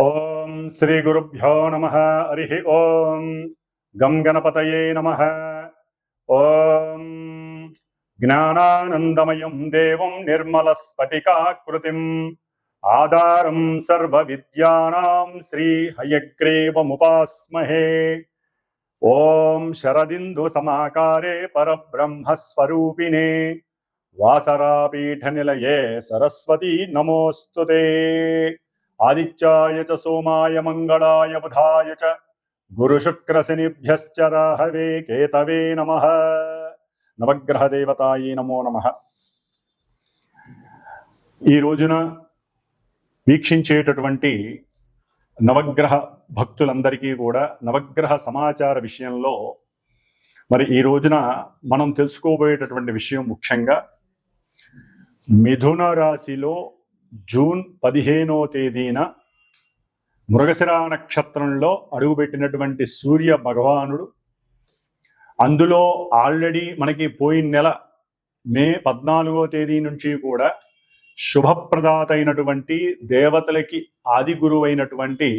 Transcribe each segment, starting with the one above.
ఓం శ్రీ గురుభ్యో నమః. హరి ఓం. గం గణపతయే నమః. ఓం జ్ఞానానందమయం దేవం నిర్మలస్ఫటికాకృతిం ఆధారం సర్వవిద్యానాం శ్రీ హయగ్రీవముపాస్మహే. ఓం శరదిందు సమాకారే పరబ్రహ్మస్వరూపిణే వాసరాపీఠనిలయే సరస్వతీ నమోస్తుతే. ఆదిత్యాయ చ సోమాయ మంగళాయ బుధాయ చ గురుశుక్రశనిభ్యశ్చ రాహవే కేతవే నమః. నవగ్రహ దేవతాయే నమో నమః. ఈ రోజున వీక్షించేటటువంటి నవగ్రహ భక్తులందరికీ కూడా నవగ్రహ సమాచార విషయంలో మరి ఈ రోజున మనం తెలుసుకోబోయేటటువంటి విషయం ముఖ్యంగా మిథున రాశిలో జూన్ 15వ తేదీన మృగశిర నక్షత్రంలో అడుగుపెట్టినటువంటి సూర్య భగవానుడు, అందులో ఆల్రెడీ మనకి పోయిన నెల మే 14వ తేదీ నుంచి కూడా శుభప్రదాత అయినటువంటి దేవతలకి ఆది గురువు అయినటువంటి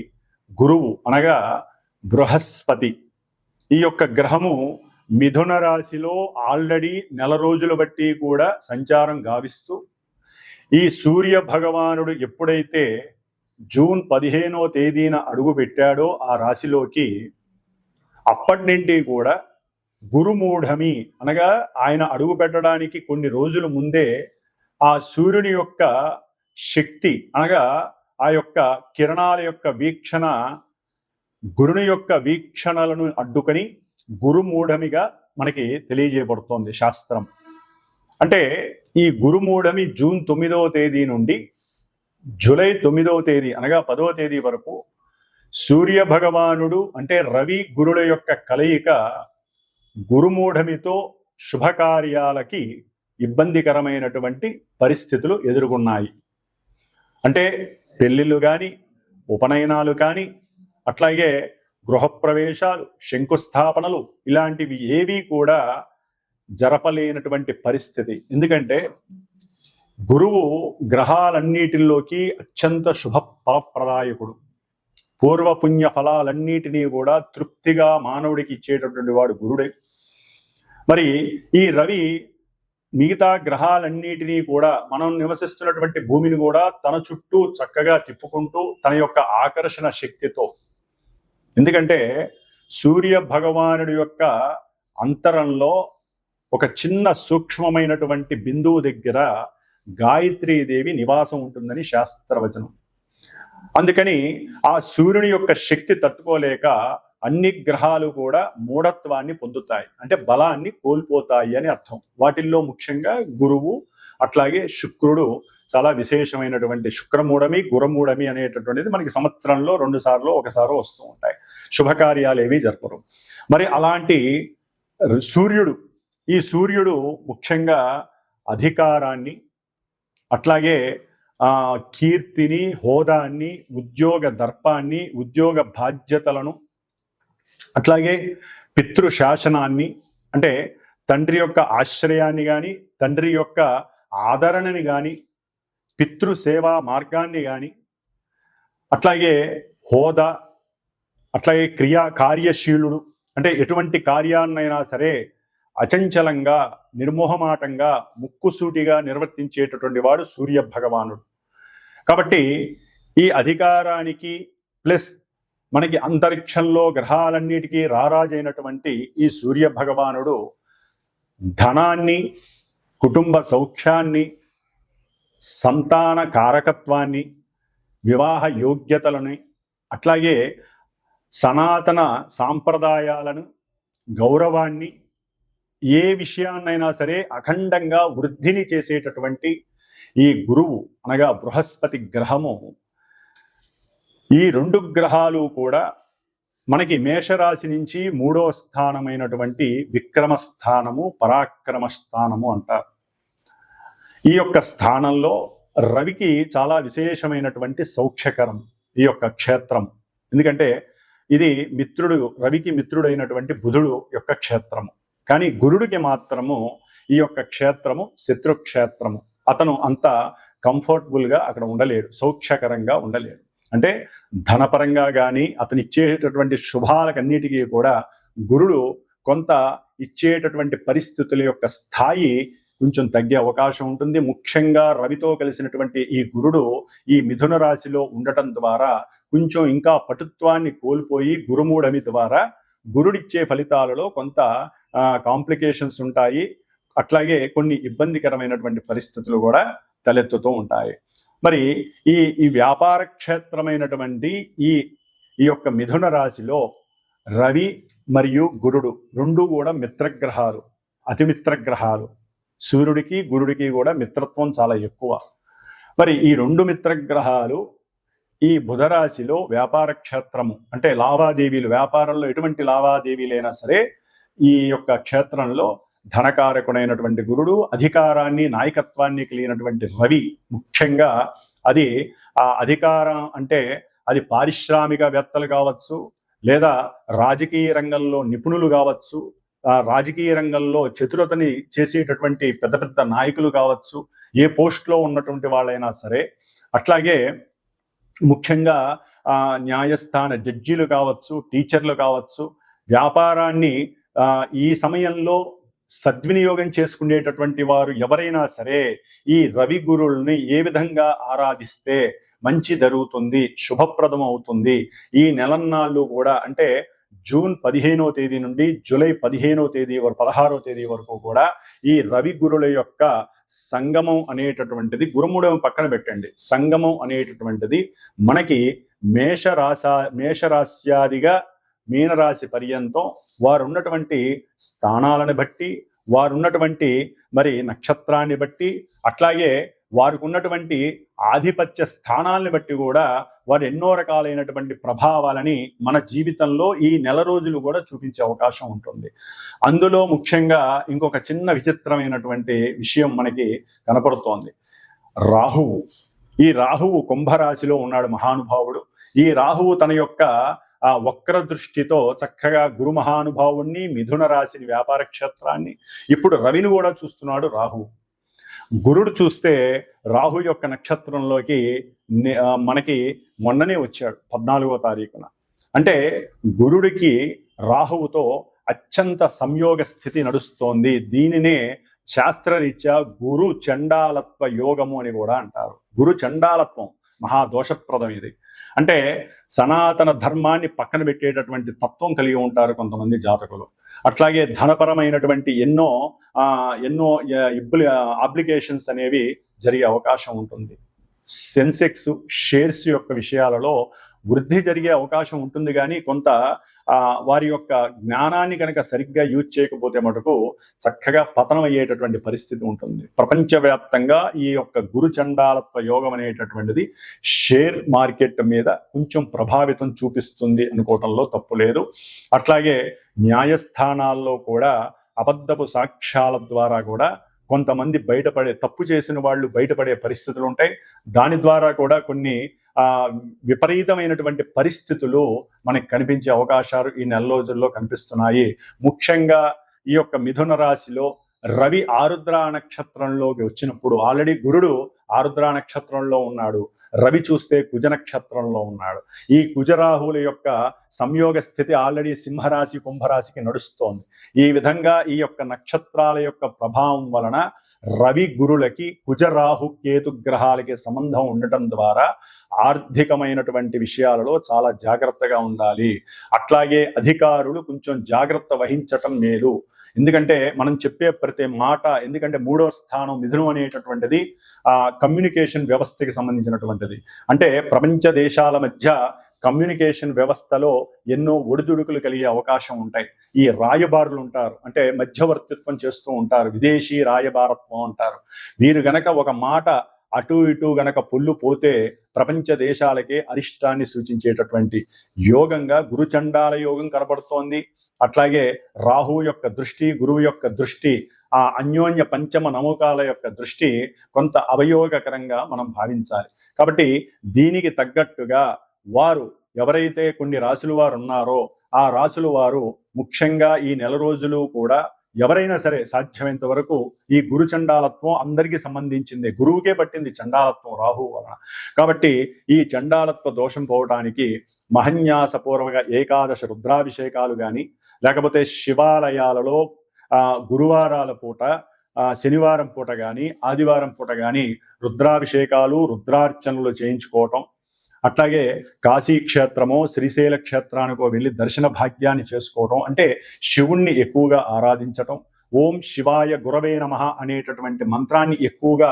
గురువు అనగా బృహస్పతి, ఈ యొక్క గ్రహము మిథున రాశిలో ఆల్రెడీ నెల రోజులు బట్టి కూడా సంచారం గావిస్తూ, ఈ సూర్య భగవానుడు ఎప్పుడైతే జూన్ 15వ తేదీన అడుగు పెట్టాడో ఆ రాశిలోకి, అప్పటి నుండి కూడా గురుమూఢమి అనగా ఆయన అడుగు పెట్టడానికి కొన్ని రోజుల ముందే ఆ సూర్యుని యొక్క శక్తి అనగా ఆ యొక్క కిరణాల యొక్క వీక్షణ గురుని యొక్క వీక్షణలను అడ్డుకొని గురుమూఢమిగా మనకి తెలియజేయబడుతోంది శాస్త్రం. అంటే ఈ గురుమూఢమి జూన్ 9వ తేదీ నుండి జూలై 9వ తేదీ అనగా 10వ తేదీ వరకు సూర్య భగవానుడు అంటే రవి గురుల యొక్క కలయిక గురుమూఢమితో శుభకార్యాలకి ఇబ్బందికరమైనటువంటి పరిస్థితులు ఎదుర్కొన్నాయి. అంటే పెళ్ళిళ్ళు కానీ, ఉపనయనాలు కానీ, అట్లాగే గృహప్రవేశాలు, శంకుస్థాపనలు ఇలాంటివి ఏవి కూడా జరపలేనటువంటి పరిస్థితి. ఎందుకంటే గురువు గ్రహాలన్నిటిలోకి అత్యంత శుభ ఫలప్రదాయకుడు. పూర్వపుణ్య ఫలాలన్నిటినీ కూడా తృప్తిగా మానవుడికి ఇచ్చేటటువంటి వాడు గురుడే. మరి ఈ రవి మిగతా గ్రహాలన్నిటినీ కూడా మనం నివసిస్తున్నటువంటి భూమిని కూడా తన చుట్టూ చక్కగా తిప్పుకుంటూ తన యొక్క ఆకర్షణ శక్తితో, ఎందుకంటే సూర్య భగవానుడి యొక్క అంతరంలో ఒక చిన్న సూక్ష్మమైనటువంటి బిందువు దగ్గర గాయత్రీదేవి నివాసం ఉంటుందని శాస్త్రవచనం. అందుకని ఆ సూర్యుని యొక్క శక్తి తట్టుకోలేక అన్ని గ్రహాలు కూడా మూఢత్వాన్ని పొందుతాయి, అంటే బలాన్ని కోల్పోతాయి అని అర్థం. వాటిల్లో ముఖ్యంగా గురువు, అట్లాగే శుక్రుడు చాలా విశేషమైనటువంటి శుక్రమూఢమి, గురమూఢమి అనేటటువంటిది మనకి సంవత్సరంలో 2 సార్లు 1 సారో వస్తూ ఉంటాయి. శుభకార్యాలు ఏవి జరపరు. మరి అలాంటి సూర్యుడు, ఈ సూర్యుడు ముఖ్యంగా అధికారాన్ని, అట్లాగే కీర్తిని, హోదాన్ని, ఉద్యోగ దర్పాన్ని, ఉద్యోగ బాధ్యతలను, అట్లాగే పితృశాసనాన్ని అంటే తండ్రి యొక్క ఆశ్రయాన్ని కానీ, తండ్రి యొక్క ఆదరణని కానీ, పితృసేవా మార్గాన్ని కానీ, అట్లాగే హోదా, అట్లాగే కార్యశీలుడు అంటే ఎటువంటి కార్యాన్నైనా సరే అచంచలంగా, నిర్మోహమాటంగా, ముక్కుసూటిగా నిర్వర్తించేటటువంటి వాడు సూర్య భగవానుడు. కాబట్టి ఈ అధికారానికి ప్లస్ మనకి అంతరిక్షంలో గ్రహాలన్నిటికీ రారాజైనటువంటి ఈ సూర్య భగవానుడు ధనాన్ని, కుటుంబ సౌఖ్యాన్ని, సంతాన కారకత్వాన్ని, వివాహ యోగ్యతలని, అట్లాగే సనాతన సాంప్రదాయాలను, గౌరవాన్ని, ఏ విషయాన్నైనా సరే అఖండంగా వృద్ధిని చేసేటటువంటి ఈ గురువు అనగా బృహస్పతి గ్రహము, ఈ 2 గ్రహాలు కూడా మనకి మేషరాశి నుంచి 3వ స్థానమైనటువంటి విక్రమ స్థానము, పరాక్రమ స్థానము అంటారు. ఈ యొక్క స్థానంలో రవికి చాలా విశేషమైనటువంటి సౌఖ్యకరం ఈ యొక్క క్షేత్రం. ఎందుకంటే ఇది మిత్రుడు, రవికి మిత్రుడైనటువంటి బుధుడు యొక్క క్షేత్రము. కానీ గురుడికి మాత్రము ఈ యొక్క క్షేత్రము శత్రుక్షేత్రము. అతను అంత కంఫర్టబుల్గా అక్కడ ఉండలేడు, సౌఖ్యకరంగా ఉండలేడు. అంటే ధనపరంగా కానీ అతను ఇచ్చేటటువంటి శుభాలకన్నిటికీ కూడా గురుడు కొంత ఇచ్చేటటువంటి పరిస్థితుల యొక్క స్థాయి కొంచెం తగ్గే అవకాశం ఉంటుంది. ముఖ్యంగా రవితో కలిసినటువంటి ఈ గురుడు ఈ మిథున రాశిలో ఉండటం ద్వారా కొంచెం ఇంకా పటుత్వాన్ని కోల్పోయి గురుమూఢమి ద్వారా గురుడిచ్చే ఫలితాలలో కొంత కాంప్లికేషన్స్ ఉంటాయి. అట్లాగే కొన్ని ఇబ్బందికరమైనటువంటి పరిస్థితులు కూడా తలెత్తుతూ ఉంటాయి. మరి ఈ వ్యాపార క్షేత్రమైనటువంటి ఈ యొక్క మిథున రాశిలో రవి మరియు గురుడు రెండు కూడా మిత్రగ్రహాలు, అతిమిత్రగ్రహాలు. సూర్యుడికి గురుడికి కూడా మిత్రత్వం చాలా ఎక్కువ. మరి ఈ రెండు మిత్రగ్రహాలు ఈ బుధరాశిలో వ్యాపార క్షేత్రము అంటే లావాదేవీలు, వ్యాపారంలో ఎటువంటి లావాదేవీలైనా సరే ఈ యొక్క క్షేత్రంలో ధనకారకుడైనటువంటి గురుడు, అధికారాన్ని నాయకత్వాన్ని కలిగినటువంటి రవి, ముఖ్యంగా అది ఆ అధికారం అంటే అది పారిశ్రామికవేత్తలు కావచ్చు, లేదా రాజకీయ రంగంలో నిపుణులు కావచ్చు, రాజకీయ రంగంలో చతురతని చేసేటటువంటి పెద్ద పెద్ద నాయకులు కావచ్చు, ఏ పోస్ట్లో ఉన్నటువంటి వాళ్ళైనా సరే, అట్లాగే ముఖ్యంగా న్యాయస్థాన జడ్జీలు కావచ్చు, టీచర్లు కావచ్చు, వ్యాపారాన్ని ఈ సమయంలో సద్వినియోగం చేసుకునేటటువంటి వారు ఎవరైనా సరే ఈ రవి గురుల్ని ఏ విధంగా ఆరాధిస్తే మంచి జరుగుతుంది, శుభప్రదం అవుతుంది. ఈ నెలన్నాళ్ళు కూడా అంటే జూన్ 15వ తేదీ నుండి జూలై 15వ తేదీ వరకు 16వ తేదీ వరకు కూడా ఈ రవి గురుల యొక్క సంగమం అనేటటువంటిది, గురుమూఢం పక్కన పెట్టండి, సంగమం అనేటటువంటిది మనకి మేషరాశ్యాదిగా మీనరాశి పర్యంతం వారు ఉన్నటువంటి స్థానాలను బట్టి, వారు ఉన్నటువంటి మరి నక్షత్రాన్ని బట్టి, అట్లాగే వారికి ఉన్నటువంటి ఆధిపత్య స్థానాలను బట్టి కూడా వారు ఎన్నో రకాలైనటువంటి ప్రభావాలని మన జీవితంలో ఈ నెల రోజులు కూడా చూపించే అవకాశం ఉంటుంది. అందులో ముఖ్యంగా ఇంకొక చిన్న విచిత్రమైనటువంటి విషయం మనకి కనపడుతోంది. రాహువు. ఈ రాహువు కుంభరాశిలో ఉన్నాడు మహానుభావుడు. ఈ రాహువు తన యొక్క ఆ వక్ర దృష్టితో చక్కగా గురు మహానుభావుణ్ణి, మిథున రాశిని, వ్యాపార క్షేత్రాన్ని, ఇప్పుడు రవిని కూడా చూస్తున్నాడు రాహువు. గురుడు చూస్తే రాహు యొక్క నక్షత్రంలోకి మనకి మొన్ననే వచ్చాడు 14వ తారీఖున. అంటే గురుడికి రాహువుతో అత్యంత సంయోగ స్థితి నడుస్తోంది. దీనినే శాస్త్రరీత్యా గురు చండాలత్వ యోగము అని కూడా అంటారు. గురు చండాలత్వం మహాదోషప్రదం ఇది. అంటే సనాతన ధర్మాన్ని పక్కన పెట్టేటటువంటి తత్వం కలిగి ఉంటారు కొంతమంది జాతకులు. అట్లాగే ధనపరమైనటువంటి ఎన్నో అప్లికేషన్స్ అనేవి జరిగే అవకాశం ఉంటుంది. సెన్సెక్స్ షేర్స్ యొక్క విషయాలలో వృద్ధి జరిగే అవకాశం ఉంటుంది, కానీ కొంత వారి యొక్క జ్ఞానాన్ని కనుక సరిగ్గా యూజ్ చేయకపోతే మటుకు చక్కగా పతనం అయ్యేటటువంటి పరిస్థితి ఉంటుంది. ప్రపంచవ్యాప్తంగా ఈ యొక్క గురు చండాలత్వ యోగం అనేటటువంటిది షేర్ మార్కెట్ మీద కొంచెం ప్రభావితం చూపిస్తుంది అనుకోవటంలో తప్పు లేదు. అట్లాగే న్యాయస్థానాల్లో కూడా అబద్ధపు సాక్ష్యాల ద్వారా కూడా కొంతమంది తప్పు చేసిన వాళ్ళు బయటపడే పరిస్థితులు ఉంటాయి. దాని ద్వారా కూడా కొన్ని విపరీతమైనటువంటి పరిస్థితులు మనకు కనిపించే అవకాశాలు ఈ నెల రోజుల్లో కనిపిస్తున్నాయి. ముఖ్యంగా ఈ యొక్క మిథున రాశిలో రవి ఆరుద్ర నక్షత్రంలోకి వచ్చినప్పుడు, ఆల్రెడీ గురుడు ఆరుద్ర నక్షత్రంలో ఉన్నాడు, రవి చూస్తే కుజ నక్షత్రంలో ఉన్నాడు. ఈ కుజరాహువుల యొక్క సంయోగ స్థితి ఆల్రెడీ సింహరాశి కుంభరాశికి నడుస్తోంది. ఈ విధంగా ఈ యొక్క నక్షత్రాల యొక్క ప్రభావం వలన రవి గురులకి కుజరాహు కేతు గ్రహాలకి సంబంధం ఉండటం ద్వారా ఆర్థికమైనటువంటి విషయాలలో చాలా జాగ్రత్తగా ఉండాలి. అట్లాగే అధికారులు కొంచెం జాగ్రత్త వహించటం మేలు. ఎందుకంటే మనం చెప్పే ప్రతి మాట, ఎందుకంటే 3వ స్థానం మిథునం అనేటటువంటిది కమ్యూనికేషన్ వ్యవస్థకి సంబంధించినటువంటిది. అంటే ప్రపంచ దేశాల మధ్య కమ్యూనికేషన్ వ్యవస్థలో ఎన్నో ఒడిదుడుకులు కలిగే అవకాశం ఉంటాయి. ఈ రాయబారులు ఉంటారు, అంటే మధ్యవర్తిత్వం చేస్తూ ఉంటారు, విదేశీ రాయబారత్వం అంటారు. వీరు గనక ఒక మాట అటు ఇటు గనక పొల్లు పోతే ప్రపంచ దేశాలకే అరిష్టాన్ని సూచించేటటువంటి యోగంగా గురుచండాల యోగం కనబడుతోంది. అట్లాగే రాహువు యొక్క దృష్టి, గురువు యొక్క దృష్టి, ఆ అన్యోన్య పంచమ నమూకాల యొక్క దృష్టి కొంత అవయోగకరంగా మనం భావించాలి. కాబట్టి దీనికి తగ్గట్టుగా వారు ఎవరైతే కొన్ని రాశుల వారు ఉన్నారో ఆ రాశుల వారు ముఖ్యంగా ఈ నెల రోజులు కూడా ఎవరైనా సరే సాధ్యమైనంత వరకు ఈ గురు చండాలత్వం అందరికీ సంబంధించింది, గురువుకే పట్టింది చండాలత్వం రాహువు వలన. కాబట్టి ఈ చండాలత్వ దోషం పోవడానికి మహన్యాసపూర్వక ఏకాదశ రుద్రాభిషేకాలు కానీ, లేకపోతే శివాలయాలలో గురువారాల పూట, శనివారం పూట కానీ, ఆదివారం పూట కానీ రుద్రాభిషేకాలు, రుద్రార్చనలు చేయించుకోవటం, అట్లాగే కాశీ క్షేత్రమో శ్రీశైల క్షేత్రానికో వెళ్ళి దర్శన భాగ్యాన్ని చేసుకోవటం, అంటే శివుణ్ణి ఎక్కువగా ఆరాధించటం, ఓం శివాయ గురవే నమః అనేటటువంటి మంత్రాన్ని ఎక్కువగా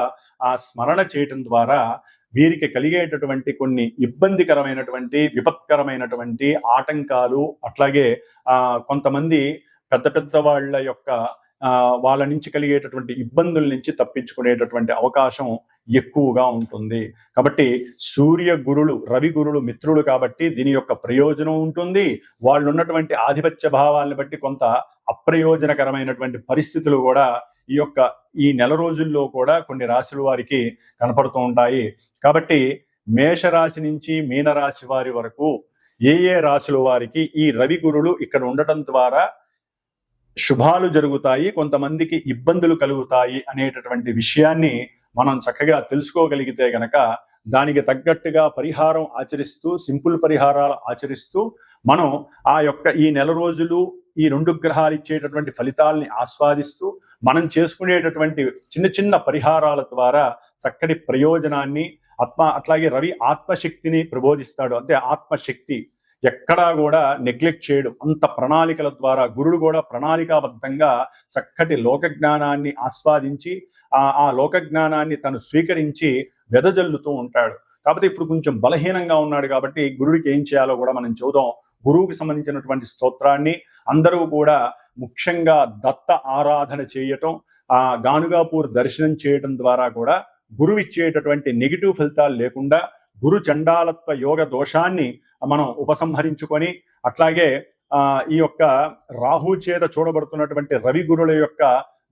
స్మరణ చేయటం ద్వారా వీరికి కలిగేటటువంటి కొన్ని ఇబ్బందికరమైనటువంటి విపత్కరమైనటువంటి ఆటంకాలు, అట్లాగే కొంతమంది పెద్ద పెద్ద వాళ్ళ యొక్క వాళ్ళ నుంచి కలిగేటటువంటి ఇబ్బందుల నుంచి తప్పించుకునేటటువంటి అవకాశం ఎక్కువగా ఉంటుంది. కాబట్టి సూర్య గురులు, రవి గురులు మిత్రులు కాబట్టి దీని యొక్క ప్రయోజనం ఉంటుంది. వాళ్ళు ఉన్నటువంటి ఆధిపత్య భావాలను బట్టి కొంత అప్రయోజనకరమైనటువంటి పరిస్థితులు కూడా ఈ నెల రోజుల్లో కూడా కొన్ని రాశుల వారికి కనపడుతూ ఉంటాయి. కాబట్టి మేషరాశి నుంచి మీనరాశి వారి వరకు ఏ రాశుల వారికి ఈ రవి గురులు ఇక్కడ ఉండటం ద్వారా శుభాలు జరుగుతాయి, కొంతమందికి ఇబ్బందులు కలుగుతాయి అనేటటువంటి విషయాన్ని మనం చక్కగా తెలుసుకోగలిగితే గనక దానికి తగ్గట్టుగా పరిహారం ఆచరిస్తూ, సింపుల్ పరిహారాలు ఆచరిస్తూ మనం ఈ నెల రోజులు ఈ 2 గ్రహాలు ఇచ్చేటటువంటి ఫలితాలని ఆస్వాదిస్తూ మనం చేసుకునేటటువంటి చిన్న చిన్న పరిహారాల ద్వారా చక్కటి ప్రయోజనాన్ని అట్లాగే రవి ఆత్మశక్తిని ప్రబోధిస్తాడు. అంటే ఆత్మశక్తి ఎక్కడా కూడా నెగ్లెక్ట్ చేయడు. అంత ప్రణాళికల ద్వారా గురుడు కూడా ప్రణాళికాబద్ధంగా చక్కటి లోక జ్ఞానాన్ని ఆస్వాదించి ఆ లోక జ్ఞానాన్ని తను స్వీకరించి వెదజల్లుతూ ఉంటాడు. కాబట్టి ఇప్పుడు కొంచెం బలహీనంగా ఉన్నాడు కాబట్టి గురుడికి ఏం చేయాలో కూడా మనం చూద్దాం. గురువుకి సంబంధించినటువంటి స్తోత్రాన్ని అందరూ కూడా ముఖ్యంగా దత్త ఆరాధన చేయటం, గానుగాపూర్ దర్శనం చేయటం ద్వారా కూడా గురువు ఇచ్చేటటువంటి నెగిటివ్ ఫలితాలు లేకుండా గురు చండాలత్వ యోగ దోషాన్ని మనం ఉపసంహరించుకొని, అట్లాగే ఈ యొక్క రాహు చేత చూడబడుతున్నటువంటి రవి గురుల యొక్క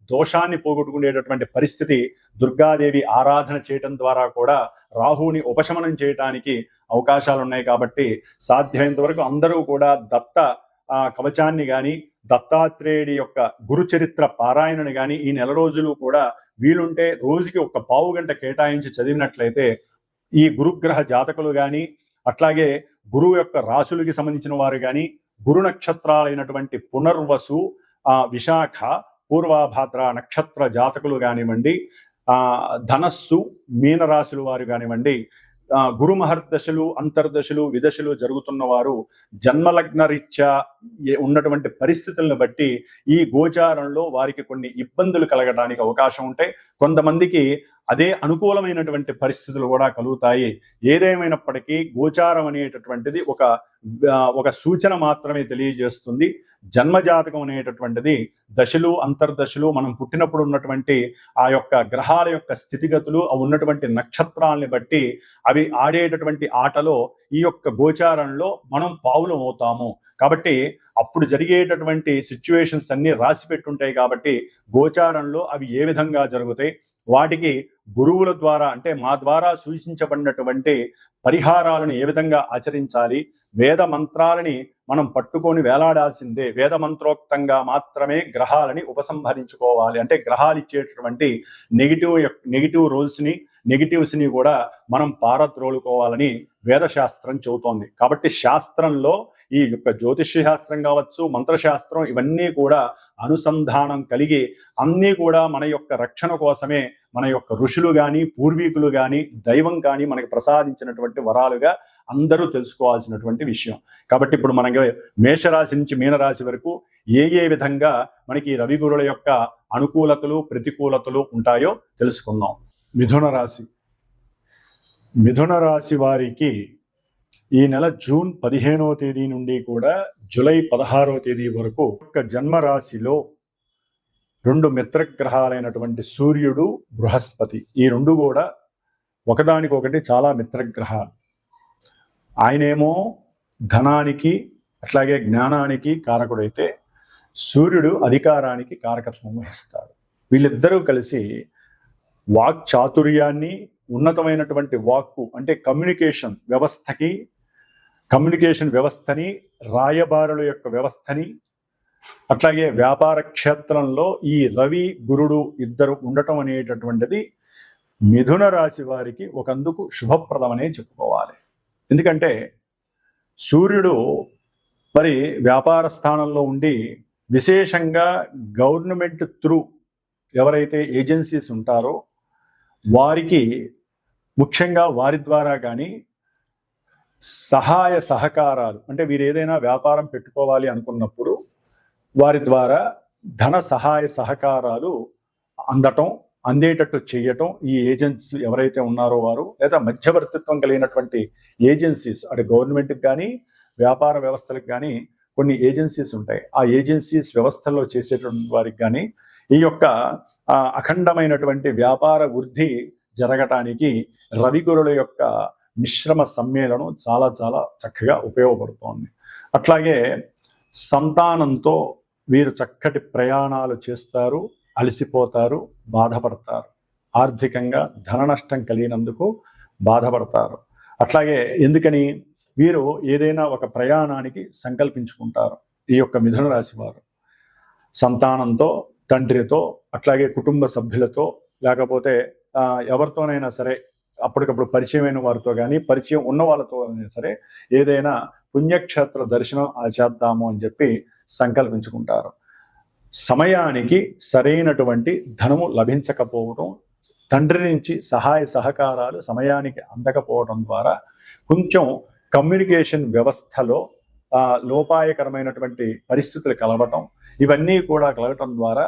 దోషాన్ని పోగొట్టుకునేటటువంటి పరిస్థితి దుర్గాదేవి ఆరాధన చేయటం ద్వారా కూడా రాహుని ఉపశమనం చేయటానికి అవకాశాలు ఉన్నాయి. కాబట్టి సాధ్యమైనంత వరకు అందరూ కూడా దత్త కవచాన్ని కానీ, దత్తాత్రేయుడి యొక్క గురు చరిత్ర పారాయణని కానీ ఈ నెల రోజులు కూడా వీలుంటే రోజుకి 1 పావు గంట కేటాయించి చదివినట్లయితే ఈ గురుగ్రహ జాతకులు కానీ, అట్లాగే గురువు యొక్క రాశులకి సంబంధించిన వారు కానీ, గురు నక్షత్రాలైనటువంటి పునర్వసు, విశాఖ, పూర్వభాద్ర నక్షత్ర జాతకులు కానివ్వండి, ధనస్సు మీనరాశుల వారు కానివ్వండి, గురు మహర్దశలు, అంతర్దశలు, విదశలు జరుగుతున్న వారు జన్మలగ్న రీత్యా ఉన్నటువంటి పరిస్థితులను బట్టి ఈ గోచారంలో వారికి కొన్ని ఇబ్బందులు కలగడానికి అవకాశం ఉంటాయి. కొంతమందికి అదే అనుకూలమైనటువంటి పరిస్థితులు కూడా కలుగుతాయి. ఏదేమైనప్పటికీ గోచారం అనేటటువంటిది ఒక సూచన మాత్రమే తెలియజేస్తుంది. జన్మజాతకం అనేటటువంటిది దశలు, అంతర్దశలు, మనం పుట్టినప్పుడు ఉన్నటువంటి ఆ యొక్క గ్రహాల యొక్క స్థితిగతులు, అవి ఉన్నటువంటి నక్షత్రాలని బట్టి అవి ఆడేటటువంటి ఆటలో ఈ యొక్క గోచారంలో మనం పావులం అవుతాము. కాబట్టి అప్పుడు జరిగేటటువంటి సిచ్యువేషన్స్ అన్ని రాసి పెట్టుంటాయి. కాబట్టి గోచారంలో అవి ఏ విధంగా జరుగుతాయి, వాటికి గురువుల ద్వారా అంటే మా ద్వారా సూచించబడినటువంటి పరిహారాలను ఏ విధంగా ఆచరించాలి, వేద మంత్రాలని మనం పట్టుకొని వేలాడాల్సిందే. వేద మంత్రోక్తంగా మాత్రమే గ్రహాలని ఉపసంహరించుకోవాలి. అంటే గ్రహాలు ఇచ్చేటటువంటి నెగిటివ్ రూల్స్ని, నెగిటివ్స్ని కూడా మనం పారద్రోలుకోవాలని వేదశాస్త్రం చెబుతోంది. కాబట్టి శాస్త్రంలో ఈ యొక్క జ్యోతిష్య శాస్త్రం కావచ్చు, మంత్రశాస్త్రం, ఇవన్నీ కూడా అనుసంధానం కలిగి అన్నీ కూడా మన యొక్క రక్షణ కోసమే మన యొక్క ఋషులు కానీ, పూర్వీకులు కానీ, దైవం కానీ మనకి ప్రసాదించినటువంటి వరాలుగా అందరూ తెలుసుకోవాల్సినటువంటి విషయం. కాబట్టి ఇప్పుడు మనకి మేషరాశి నుంచి మీనరాశి వరకు ఏ విధంగా మనకి రవి గురుల యొక్క అనుకూలతలు, ప్రతికూలతలు ఉంటాయో తెలుసుకుందాం. మిథున రాశి వారికి ఈ నెల జూన్ 15వ తేదీ నుండి కూడా జూలై 16వ తేదీ వరకు జన్మరాశిలో 2 మిత్రగ్రహాలైనటువంటి సూర్యుడు, బృహస్పతి, ఈ 2 కూడా ఒకదానికొకటి చాలా మిత్రగ్రహాలు. ఆయనేమో ధనానికి అట్లాగే జ్ఞానానికి కారకుడైతే సూర్యుడు అధికారానికి కారకత్వం వహిస్తాడు. వీళ్ళిద్దరూ కలిసి వాక్ చాతుర్యాన్ని, ఉన్నతమైనటువంటి వాక్కు అంటే కమ్యూనికేషన్ వ్యవస్థని, రాయబారుల యొక్క వ్యవస్థని, అట్లాగే వ్యాపార క్షేత్రంలో ఈ రవి గురుడు ఇద్దరు ఉండటం అనేటటువంటిది మిథున రాశి వారికి ఒకందుకు శుభప్రదమనే చెప్పుకోవాలి. ఎందుకంటే సూర్యుడు మరి వ్యాపార స్థానంలో ఉండి విశేషంగా గవర్నమెంట్ త్రూ ఎవరైతే ఏజెన్సీస్ ఉంటారో వారికి ముఖ్యంగా వారి ద్వారా కానీ సహాయ సహకారాలు, అంటే వీరు ఏదైనా వ్యాపారం పెట్టుకోవాలి అనుకున్నప్పుడు వారి ద్వారా ధన సహాయ సహకారాలు అందేటట్టు చేయటం ఈ ఏజెన్సీ ఎవరైతే ఉన్నారో వారు, లేదా మధ్యవర్తిత్వం కలిగినటువంటి ఏజెన్సీస్, అంటే గవర్నమెంట్కి కానీ వ్యాపార వ్యవస్థలకు కానీ కొన్ని ఏజెన్సీస్ ఉంటాయి. ఆ ఏజెన్సీస్ వ్యవస్థల్లో చేసేటువంటి వారికి కానీ ఈ యొక్క అఖండమైనటువంటి వ్యాపార వృద్ధి జరగటానికి రవిగురుల యొక్క మిశ్రమ సమ్మేళనం చాలా చాలా చక్కగా ఉపయోగపడుతోంది. అట్లాగే సంతానంతో వీరు చక్కటి ప్రయాణాలు చేస్తారు, అలసిపోతారు, బాధపడతారు, ఆర్థికంగా ధన నష్టం కలిగినందుకు బాధపడతారు. అట్లాగే ఎందుకని వీరు ఏదైనా ఒక ప్రయాణానికి సంకల్పించుకుంటారు. ఈ యొక్క మిథున రాశి వారు సంతానంతో, తండ్రితో, అట్లాగే కుటుంబ సభ్యులతో, లేకపోతే ఎవరితోనైనా సరే అప్పటికప్పుడు పరిచయమైన వారితో కానీ పరిచయం ఉన్న వాళ్ళతో అయినా సరే ఏదైనా పుణ్యక్షేత్ర దర్శనం చేద్దాము అని చెప్పి సంకల్పించుకుంటారు. సమయానికి సరైనటువంటి ధనము లభించకపోవడం, తండ్రి నుంచి సహాయ సహకారాలు సమయానికి అందకపోవడం ద్వారా కొంచెం కమ్యూనికేషన్ వ్యవస్థలో లోపాయకరమైనటువంటి పరిస్థితులు కలగటం, ఇవన్నీ కూడా కలగటం ద్వారా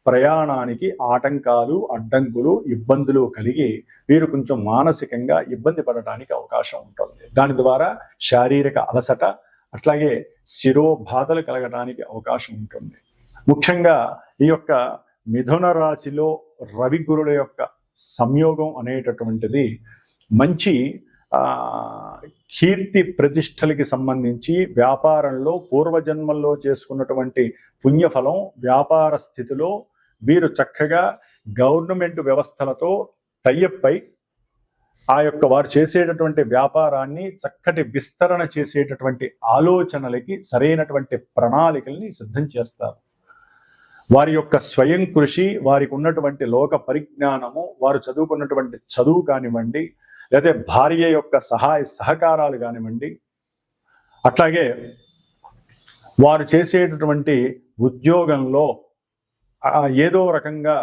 ప్రయాణానికి ఆటంకాలు, అడ్డంకులు, ఇబ్బందులు కలిగి వీరు కొంచెం మానసికంగా ఇబ్బంది పడటానికి అవకాశం ఉంటుంది. దాని ద్వారా శారీరక అలసట, అట్లాగే శిరోబాధలు కలగడానికి అవకాశం ఉంటుంది. ముఖ్యంగా ఈ యొక్క మిథున రాశిలో రవి గురుల యొక్క సంయోగం అనేటటువంటిది మంచి కీర్తి ప్రతిష్టలకి సంబంధించి వ్యాపారంలో పూర్వజన్మల్లో చేసుకున్నటువంటి పుణ్యఫలం వ్యాపార స్థితిలో వీరు చక్కగా గవర్నమెంట్ వ్యవస్థలతో టైఅప్ అయి ఆ యొక్క వారు చేసేటటువంటి వ్యాపారాన్ని చక్కటి విస్తరణ చేసేటటువంటి ఆలోచనలకి సరైనటువంటి ప్రణాళికల్ని సిద్ధం చేస్తారు. వారి యొక్క స్వయం కృషి, వారికి ఉన్నటువంటి లోక పరిజ్ఞానము, వారు చదువుకున్నటువంటి చదువు కానివ్వండి, లేదా భార్య యొక్క సహాయ సహకారాలు కానివ్వండి, అట్లాగే వారు చేసేటటువంటి ఉద్యోగంలో ఏదో రకంగా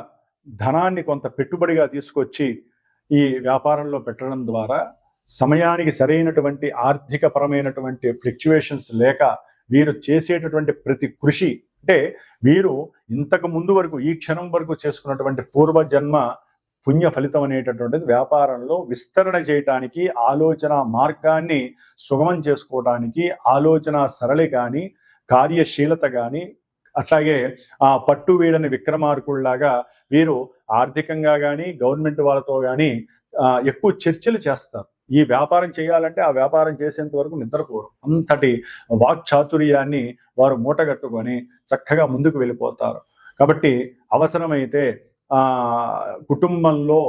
ధనాన్ని కొంత పెట్టుబడిగా తీసుకొచ్చి ఈ వ్యాపారంలో పెట్టడం ద్వారా సమయానికి సరైనటువంటి ఆర్థిక పరమైనటువంటి ఫ్లక్చువేషన్స్ లేక వీరు చేసేటటువంటి ప్రతి కృషి, అంటే వీరు ఇంతకు ముందు వరకు ఈ క్షణం వరకు చేసుకున్నటువంటి పూర్వజన్మ పుణ్య ఫలితం అనేటటువంటిది వ్యాపారంలో విస్తరణ చేయటానికి, ఆలోచన మార్గాన్ని సుగమం చేసుకోవడానికి, ఆలోచన సరళి కానీ కార్యశీలత కానీ, అట్లాగే పట్టు వీడని విక్రమార్కుల్లాగా వీరు ఆర్థికంగా కానీ గవర్నమెంట్ వాళ్ళతో కానీ ఎక్కువ చర్చలు చేస్తారు. ఈ వ్యాపారం చేయాలంటే ఆ వ్యాపారం చేసేంత వరకు నిద్రపోరు. అంతటి వాక్చాతుర్యాన్ని వారు మూటగట్టుకొని చక్కగా ముందుకు వెళ్ళిపోతారు. కాబట్టి అవసరమైతే కుటుంబంలో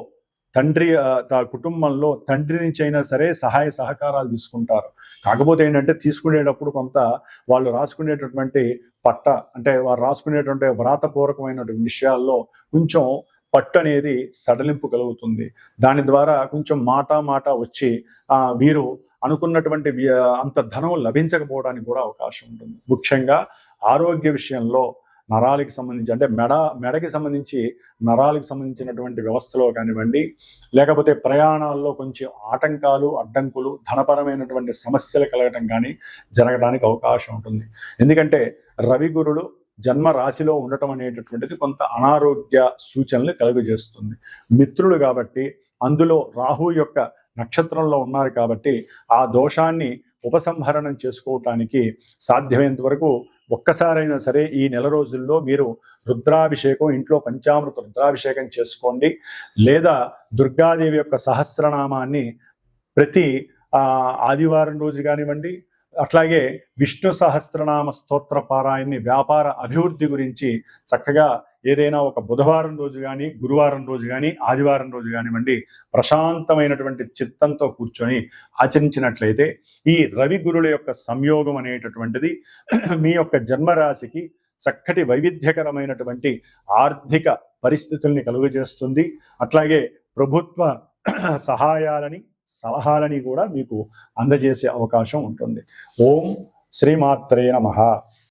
తండ్రి నుంచి అయినా సరే సహాయ సహకారాలు తీసుకుంటారు. కాకపోతే ఏంటంటే తీసుకునేటప్పుడు కొంత వాళ్ళు రాసుకునేటటువంటి అంటే వారు రాసుకునేటువంటి వ్రాతపూర్వకమైనటువంటి విషయాల్లో కొంచెం పట్టు అనేది సడలింపు కలుగుతుంది. దాని ద్వారా కొంచెం మాట వచ్చి వీరు అనుకున్నటువంటి అంత ధనం లభించకపోవడానికి కూడా అవకాశం ఉంటుంది. ముఖ్యంగా ఆరోగ్య విషయంలో నరాలకి సంబంధించి, అంటే మెడకి సంబంధించి నరాలకు సంబంధించినటువంటి వ్యవస్థలో కానివ్వండి, లేకపోతే ప్రయాణాల్లో కొంచెం ఆటంకాలు, అడ్డంకులు, ధనపరమైనటువంటి సమస్యలు కలగటం కానీ జరగడానికి అవకాశం ఉంటుంది. ఎందుకంటే రవి గురుడు జన్మ రాశిలో ఉండటం అనేటటువంటిది కొంత అనారోగ్య సూచనలు కలుగజేస్తుంది. మిత్రులు కాబట్టి, అందులో రాహు యొక్క నక్షత్రంలో ఉన్నారు కాబట్టి ఆ దోషాన్ని ఉపసంహరణం చేసుకోవటానికి సాధ్యమైనంత వరకు ఒక్కసారైనా సరే ఈ నెల రోజుల్లో మీరు రుద్రాభిషేకం, ఇంట్లో పంచామృత రుద్రాభిషేకం చేసుకోండి. లేదా దుర్గాదేవి యొక్క సహస్రనామాన్ని ప్రతి ఆదివారం రోజు కానివ్వండి, అట్లాగే విష్ణు సహస్రనామ స్తోత్ర పారాయణని వ్యాపార అభివృద్ధి గురించి చక్కగా ఏదైనా ఒక బుధవారం రోజు కానీ, గురువారం రోజు కానీ, ఆదివారం రోజు కానివ్వండి ప్రశాంతమైనటువంటి చిత్తంతో కూర్చొని ఆచరించినట్లయితే ఈ రవి గురుల యొక్క సంయోగం అనేటటువంటిది మీ యొక్క జన్మరాశికి చక్కటి వైవిధ్యకరమైనటువంటి ఆర్థిక పరిస్థితుల్ని కలుగజేస్తుంది. అట్లాగే ప్రభుత్వ సహాయాలని సలహాలని కూడా మీకు అందజేసే అవకాశం ఉంటుంది. ఓం శ్రీమాత్రే నమః.